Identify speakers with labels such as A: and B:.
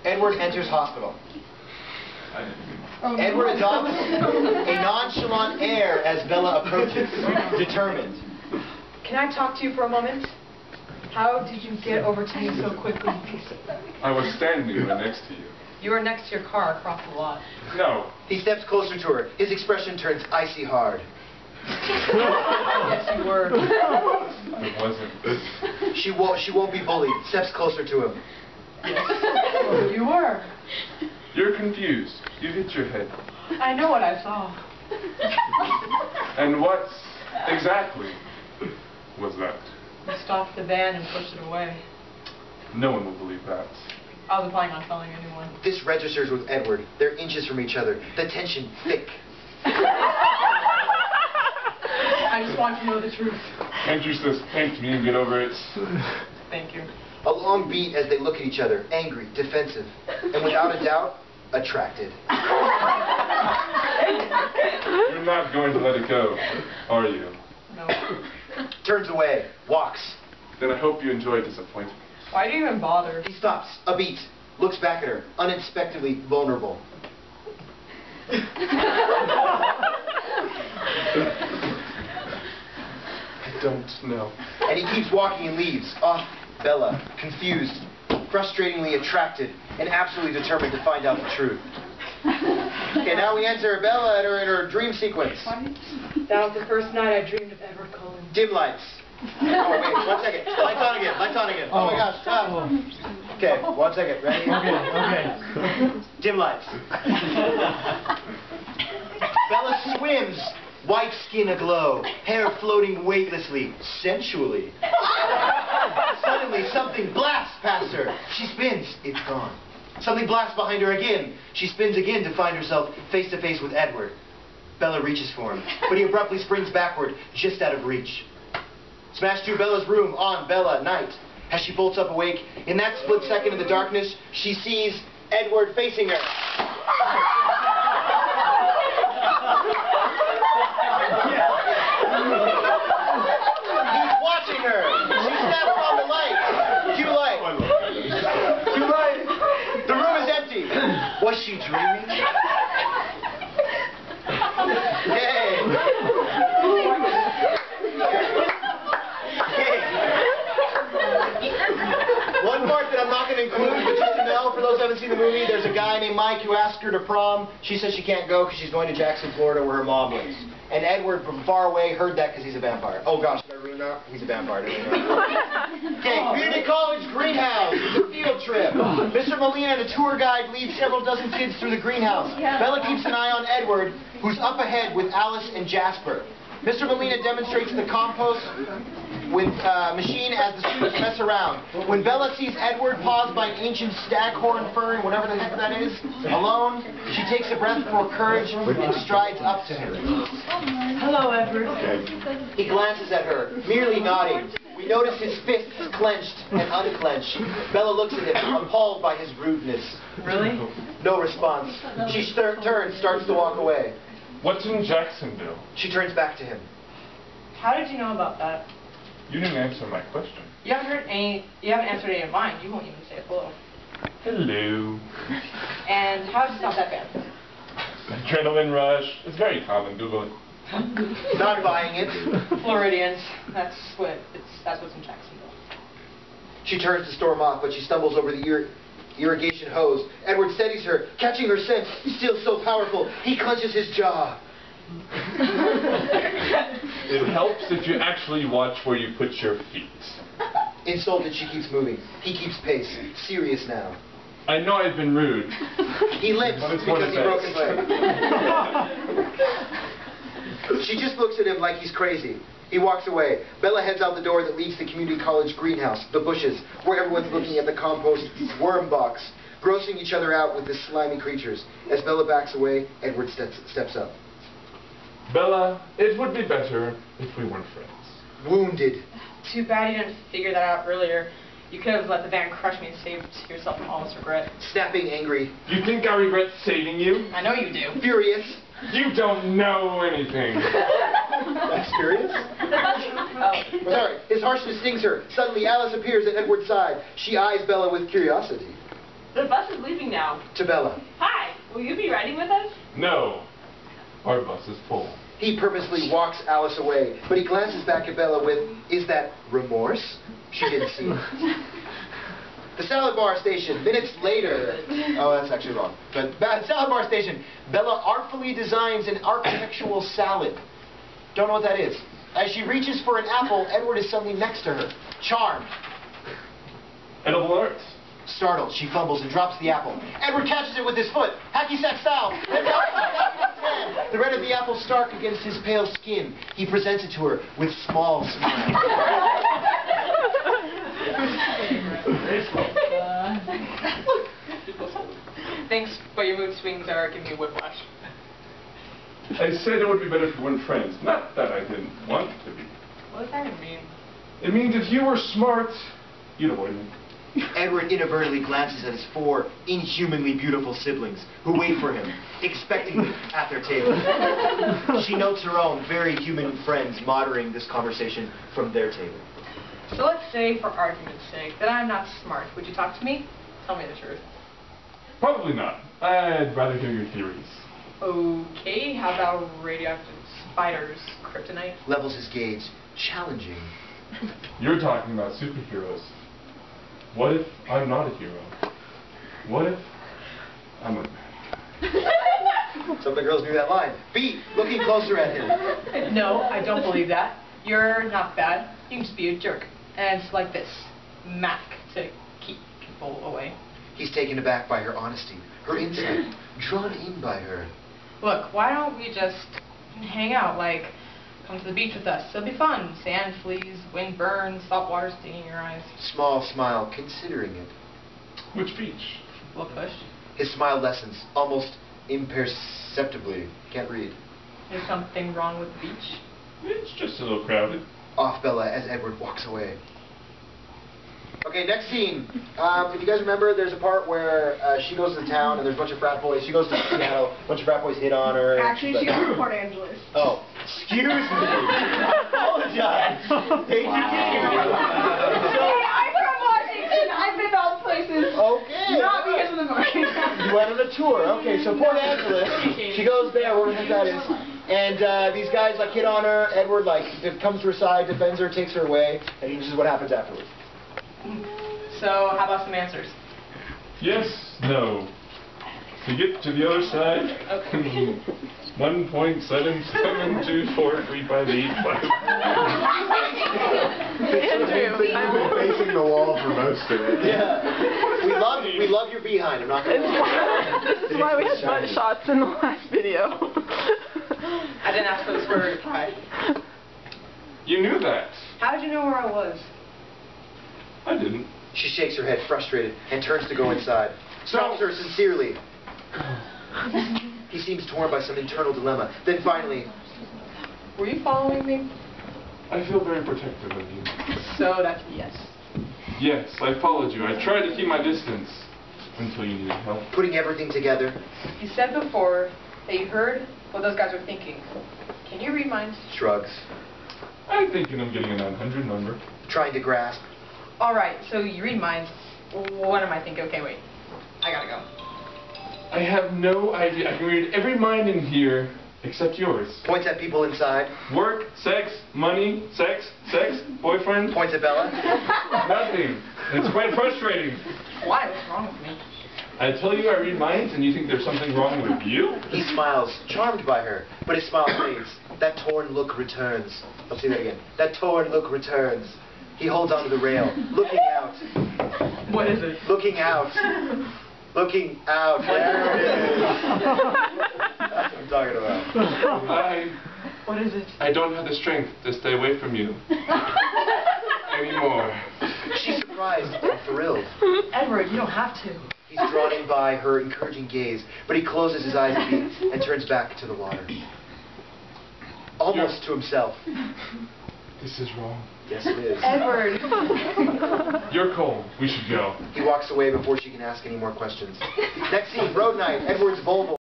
A: Edward enters hospital. Edward adopts a nonchalant air as Bella approaches, determined.
B: Can I talk to you for a moment? How did you get over to me so quickly?
C: I was standing right next to you.
B: You were next to your car across the lot.
C: No.
A: He steps closer to her. His expression turns icy hard.
B: Yes, you were.
C: It wasn't.
A: She won't be bullied. Steps closer to him.
B: Yes, you were.
C: You're confused. You hit your head.
B: I know what I saw.
C: And what exactly was that?
B: You stopped the van and pushed it away.
C: No one will believe that.
B: I wasn't planning on telling anyone.
A: This registers with Edward. They're inches from each other. The tension thick.
B: I just want to know the truth.
C: Can't you just thank me and get over it?
B: Thank you.
A: A long beat as they look at each other, angry, defensive, and without a doubt, attracted.
C: You're not going to let it go, are you?
B: No.
A: Turns away, walks.
C: Then I hope you enjoy disappointment.
B: Why do you even bother?
A: He stops, a beat, looks back at her, unexpectedly vulnerable.
C: I don't know.
A: And he keeps walking and leaves. Off, Bella, confused, frustratingly attracted, and absolutely determined to find out the truth. Okay, now we enter Bella in her dream sequence.
B: That was the first night I dreamed of Edward Cullen.
A: Dim lights. Oh, wait, 1 second. Lights on again, lights on again. Oh my gosh, stop. Okay, 1 second, ready?
D: Okay.
A: Dim lights. Bella swims, white skin aglow, hair floating weightlessly, sensually. Suddenly, something blasts past her. She spins. It's gone. Something blasts behind her again. She spins again to find herself face to face with Edward. Bella reaches for him, but he abruptly springs backward, just out of reach. Smash to Bella's room, on Bella, night. As she bolts up awake, in that split second in the darkness, she sees Edward facing her. He's watching her. She snaps on the light. Cue light. Cue light. The room is empty. Was she dreaming? Hey. One part that I'm not going to include, but just to know, for those who haven't seen the movie, there's a guy named Mike who asked her to prom. She says she can't go because she's going to Jackson, Florida, where her mom lives. And Edward, from far away, heard that because he's a vampire. Oh gosh, did I ruin that? He's a vampire. Okay, community college greenhouse. It's a field trip. Mr. Molina and a tour guide lead several dozen kids through the greenhouse. Bella keeps an eye on Edward, who's up ahead with Alice and Jasper. Mr. Molina demonstrates the compost with machine as the students mess around. When Bella sees Edward paused by an ancient staghorn fern, whatever the heck that is, alone, she takes a breath for courage and strides up to him.
B: Hello, Edward.
A: He glances at her, merely nodding. We notice his fists clenched and unclenched. Bella looks at him, appalled by his rudeness.
B: Really?
A: No response. She turns, starts to walk away.
C: What's in Jacksonville?
A: She turns back to him.
B: How did you know about that?
C: You didn't answer my question.
B: You haven't answered any of mine. You won't even say hello.
C: Hello.
B: And how did you stop that van?
C: Adrenaline rush. It's very common. Google it.
A: Not buying it.
B: Floridians. That's what's in Jacksonville.
A: She turns to storm off, but she stumbles over the irrigation hose. Edward steadies her, catching her scent, still so powerful. He clenches his jaw.
C: It helps if you actually watch where you put your feet.
A: Insulted, she keeps moving. He keeps pace. Serious now.
C: I know I've been rude.
A: He limps
C: But it's
A: because he broke his
C: what
A: leg. She just looks at him like he's crazy. He walks away. Bella heads out the door that leads to the community college greenhouse, the bushes, where everyone's looking at the compost worm box, grossing each other out with the slimy creatures. As Bella backs away, Edward steps up.
C: Bella, it would be better if we weren't friends.
A: Wounded.
B: Too bad you didn't figure that out earlier. You could have let the van crush me and saved yourself from all this regret.
A: Snapping, angry.
C: You think I regret saving you?
B: I know you do.
A: Furious.
C: You don't know anything.
A: That's furious? Sorry, his harshness stings her. Suddenly, Alice appears at Edward's side. She eyes Bella with curiosity.
E: The bus is leaving
B: speaking now?
A: To Bella.
B: Hi, will you be riding with us?
C: No. Our bus is full.
A: He purposely walks Alice away, but he glances back at Bella with, is that remorse? She didn't see it. The salad bar station, minutes later. Oh, that's actually wrong. But salad bar station, Bella artfully designs an architectural salad. Don't know what that is. As she reaches for an apple, Edward is suddenly next to her. Charmed.
C: Edible arts.
A: Startled, she fumbles and drops the apple. Edward catches it with his foot, hacky sack style. The red of the apple stark against his pale skin. He presents it to her with small smile.
B: Thanks, but your mood swings are giving me whiplash.
C: I said it would be better if we weren't friends. Not that I didn't want to be.
B: What does that even mean?
C: It means if you were smart, you'd avoid me.
A: Edward inadvertently glances at his 4 inhumanly beautiful siblings who wait for him, expectantly at their table. She notes her own very human friends monitoring this conversation from their table.
B: So let's say, for argument's sake, that I'm not smart. Would you talk to me? Tell me the truth.
C: Probably not. I'd rather hear your theories.
B: Okay, how about radioactive spiders, kryptonite?
A: Levels his gauge, challenging.
C: You're talking about superheroes. What if I'm not a hero? What if I'm a man?
A: Some of the girls knew that line. B, looking closer at him.
B: No, I don't believe that. You're not bad. You can just be a jerk. And it's like this. Mac to keep people away.
A: He's taken aback by her honesty, her insight, drawn in by her.
B: Look, why don't we just hang out, like, come to the beach with us. It'll be fun. Sand fleas, wind burns, salt water stinging your eyes.
A: Small smile, considering it.
C: Which beach?
B: We'll push.
A: His smile lessens, almost imperceptibly. Can't read.
B: Is something wrong with the beach?
C: It's just a little crowded.
A: Off Bella as Edward walks away. Okay, next scene. If you guys remember, there's a part where she goes to the town and there's a bunch of frat boys. She goes to Seattle, a bunch of frat boys hit on her.
E: Actually, she goes to Port Angeles.
A: Oh, excuse me. I apologize. Thank you.
E: I'm from Washington. I've been to all places.
A: Okay.
E: Not because of the market.
A: You went on a tour. Okay, so Port Angeles. She goes there, wherever that is. And these guys like hit on her. Edward comes to her side, defends her, takes her away, and this is what happens afterwards.
B: So, how about some answers?
C: Yes, no. To get to the other side,
B: Okay.
C: 1.77243585.
B: Andrew,
F: Facing the wall for most of it.
A: Yeah. We love your behind. I'm not going to lie.
G: This is why we had butt shots in the last video.
B: I didn't ask for this word.
C: You knew that.
B: How did you know where I was?
C: I didn't.
A: She shakes her head, frustrated, and turns to go inside. Stops her sincerely. He seems torn by some internal dilemma. Then finally,
B: Were you following me?
C: I feel very protective of you.
B: So that's a yes.
C: Yes, I followed you. I tried to keep my distance until you needed help.
A: putting everything together.
B: You said before that you heard what those guys were thinking. Can you read minds?
A: Shrugs.
C: I'm thinking of getting a 900 number.
A: Trying to grasp.
B: Alright, so you read minds. What am I thinking? Okay, wait. I gotta go.
C: I have no idea. I can read every mind in here except yours.
A: Points at people inside.
C: Work, sex, money, sex, boyfriend.
A: Points at Bella.
C: Nothing. It's quite frustrating.
B: Why? What's wrong with me?
C: I tell you I read minds and you think there's something wrong with you?
A: He smiles, charmed by her, but his smile fades. That torn look returns. I'll say that again. That torn look returns. He holds onto the rail, looking out.
B: What is it?
A: Looking out. Looking out. There it is. That's what I'm talking about.
B: What is it?
C: I don't have the strength to stay away from you anymore.
A: She's surprised and thrilled.
B: Edward, you don't have to.
A: He's drawn in by her encouraging gaze, but he closes his eyes a bit and turns back to the water. Almost to himself.
C: This is wrong.
A: Yes, it is.
B: Edward.
C: You're cold. We should go.
A: He walks away before she can ask any more questions. Next scene, road night. Edward's Volvo.